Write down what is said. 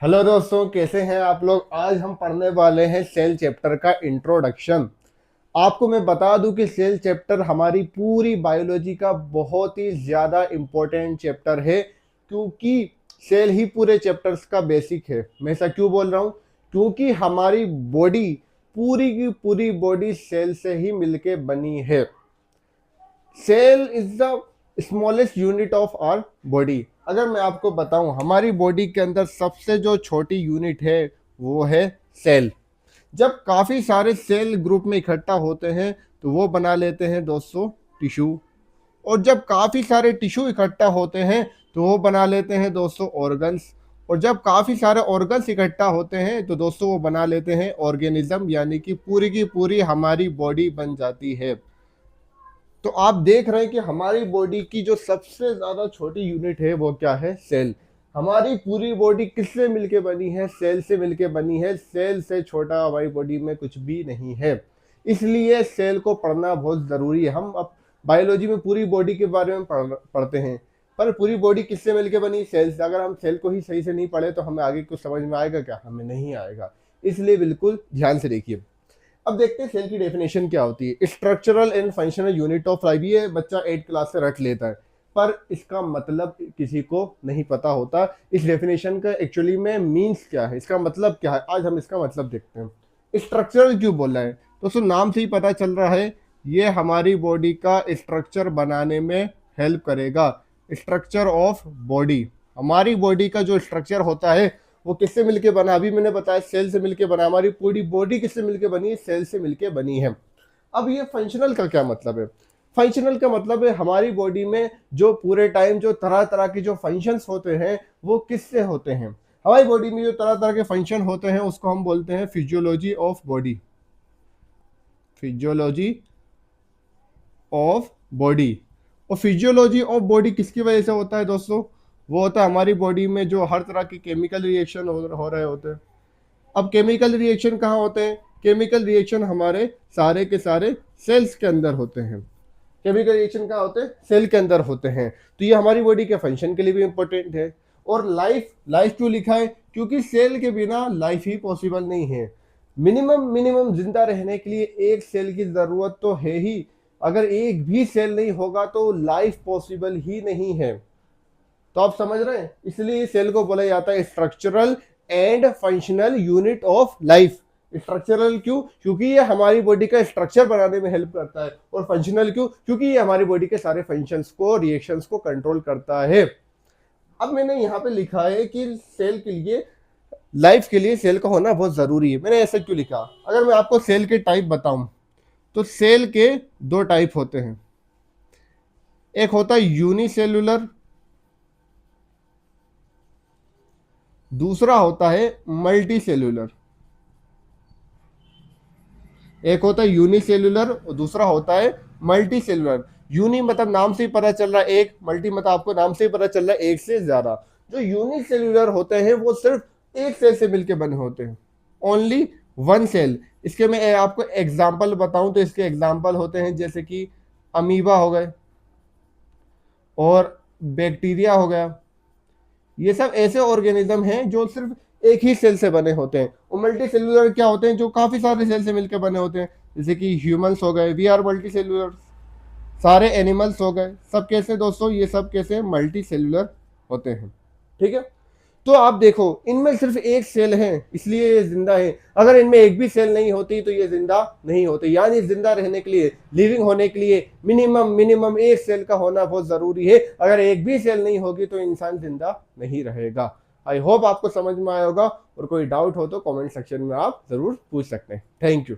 Hello दोस्तों, कैसे हैं आप लोग। आज हम पढ़ने वाले हैं सेल चैप्टर का इंट्रोडक्शन। आपको मैं बता दूं कि सेल चैप्टर हमारी पूरी बायोलॉजी का बहुत ही ज़्यादा इम्पोर्टेंट चैप्टर है, क्योंकि सेल ही पूरे चैप्टर्स का बेसिक है। मैं ऐसा क्यों बोल रहा हूँ? क्योंकि हमारी बॉडी, पूरी की पूरी बॉडी सेल से ही मिलके बनी है। Cell is the smallest unit of our body. अगर मैं आपको बताऊं, हमारी बॉडी के अंदर सबसे जो छोटी यूनिट है वो है सेल। जब काफी सारे सेल ग्रुप में इकट्ठा होते हैं तो वो बना लेते हैं दोस्तों टिश्यू। और जब काफी सारे टिश्यू इकट्ठा होते हैं तो वो बना लेते हैं दोस्तों ऑर्गन्स। और जब काफी सारे ऑर्गन्स इकट्ठा होते हैं तो दोस्तों वो बना लेते हैं ऑर्गेनिज्म, यानी कि पूरी की पूरी हमारी बॉडी बन जाती है। तो आप देख रहे हैं कि हमारी बॉडी की जो सबसे ज्यादा छोटी यूनिट है वो क्या है? सेल। हमारी पूरी बॉडी किससे मिलके बनी है? सेल से मिलके बनी है। सेल से छोटा हमारी बॉडी में कुछ भी नहीं है। इसलिए सेल को पढ़ना बहुत जरूरी है। हम अब बायोलॉजी में पूरी बॉडी के बारे में पढ़ते हैं, पर पूरी बॉडी किससे मिलके बनी? सेल से। अगर हम सेल को ही सही से नहीं पढ़े तो हमें आगे कुछ समझ में आएगा क्या? हमें नहीं आएगा। इसलिए बिल्कुल ध्यान से देखिए। अब देखते हैं सेल की डेफिनेशन क्या होती है। Structural and functional unit of life, ये बच्चा 8 क्लास से रट लेता है, पर इसका मतलब किसी को नहीं पता होता। इस डेफिनेशन का एक्चुअली में मीन्स क्या है, इसका मतलब क्या है, आज हम इसका मतलब देखते हैं। स्ट्रक्चरल क्यों बोला है? दोस्तों नाम से ही पता चल रहा है, ये हमारी बॉडी का स्ट्रक्चर बनाने में हेल्प करेगा। स्ट्रक्चर ऑफ बॉडी, हमारी बॉडी का जो स्ट्रक्चर होता है वो किससे मिलके बना? अभी मैंने बताया सेल से मिलके बना। हमारी पूरी बॉडी किससे मिलके बनी है? सेल से मिलके बनी है। अब ये फंक्शनल का क्या मतलब है? फंक्शनल का मतलब है हमारी बॉडी में जो पूरे टाइम जो तरह तरह के जो फंक्शंस होते हैं वो किससे होते हैं? हमारी बॉडी में जो तरह तरह के फंक्शन होते हैं उसको हम बोलते हैं physiology of body. Physiology of body. और फिजियोलॉजी ऑफ बॉडी किसकी वजह से होता है दोस्तों? वो होता है हमारी बॉडी में जो हर तरह के केमिकल रिएक्शन हो रहे होते हैं। अब केमिकल रिएक्शन कहाँ होते हैं? केमिकल रिएक्शन हमारे सारे के सारे सेल्स के अंदर होते हैं। केमिकल रिएक्शन कहाँ होते हैं? सेल के अंदर होते हैं। तो ये हमारी बॉडी के फंक्शन के लिए भी इंपॉर्टेंट है। और लाइफ, लाइफ क्यों लिखा है? क्योंकि सेल के बिना लाइफ ही पॉसिबल नहीं है। मिनिमम मिनिमम जिंदा रहने के लिए एक सेल की जरूरत तो है ही। अगर एक भी सेल नहीं होगा तो लाइफ पॉसिबल ही नहीं है। तो आप समझ रहे हैं, इसलिए सेल को बोला जाता है structural and functional unit of life. Structural क्यों? क्योंकि ये हमारी बॉडी का स्ट्रक्चर बनाने में हेल्प करता है। और फंक्शनल क्यों? क्योंकि ये हमारी बॉडी के सारे फंक्शंस को, रिएक्शंस को कंट्रोल करता है। अब मैंने यहाँ पे लिखा है कि सेल के लिए, लाइफ के लिए सेल का होना बहुत जरूरी है। मैंने ऐसा क्यों लिखा? अगर मैं आपको सेल के टाइप बताऊं तो सेल के दो टाइप होते हैं। एक होता है यूनिसेलुलर, दूसरा होता है मल्टी सेल्यूलर। एक होता है यूनिसेल्यूलर और दूसरा होता है मल्टी सेल्यूलर। यूनि मतलब नाम से ही पता चल रहा है एक, मल्टी मतलब आपको नाम से ही पता चल रहा है एक से ज्यादा। जो यूनिसेल्यूलर होते हैं वो सिर्फ एक सेल से मिलकर बने होते हैं, ओनली वन सेल। इसके मैं आपको एग्जाम्पल बताऊं तो इसके एग्जाम्पल होते हैं जैसे कि अमीबा हो गए और बैक्टीरिया हो गया। ये सब ऐसे ऑर्गेनिज्म हैं जो सिर्फ एक ही सेल से बने होते हैं। और मल्टी सेल्यूलर क्या होते हैं? जो काफी सारे सेल से मिलकर बने होते हैं, जैसे कि ह्यूमंस हो गए, वी आर मल्टी सेल्यूलर। सारे एनिमल्स हो गए, सब कैसे दोस्तों? ये सब कैसे मल्टी सेल्यूलर होते हैं। ठीक है, तो आप देखो इनमें सिर्फ एक सेल है इसलिए ये जिंदा है। अगर इनमें एक भी सेल नहीं होती तो ये जिंदा नहीं होते। यानी जिंदा रहने के लिए, लिविंग होने के लिए मिनिमम मिनिमम एक सेल का होना बहुत जरूरी है। अगर एक भी सेल नहीं होगी तो इंसान जिंदा नहीं रहेगा। आई होप आपको समझ में आया होगा, और कोई डाउट हो तो कमेंट सेक्शन में आप जरूर पूछ सकते हैं। Thank you.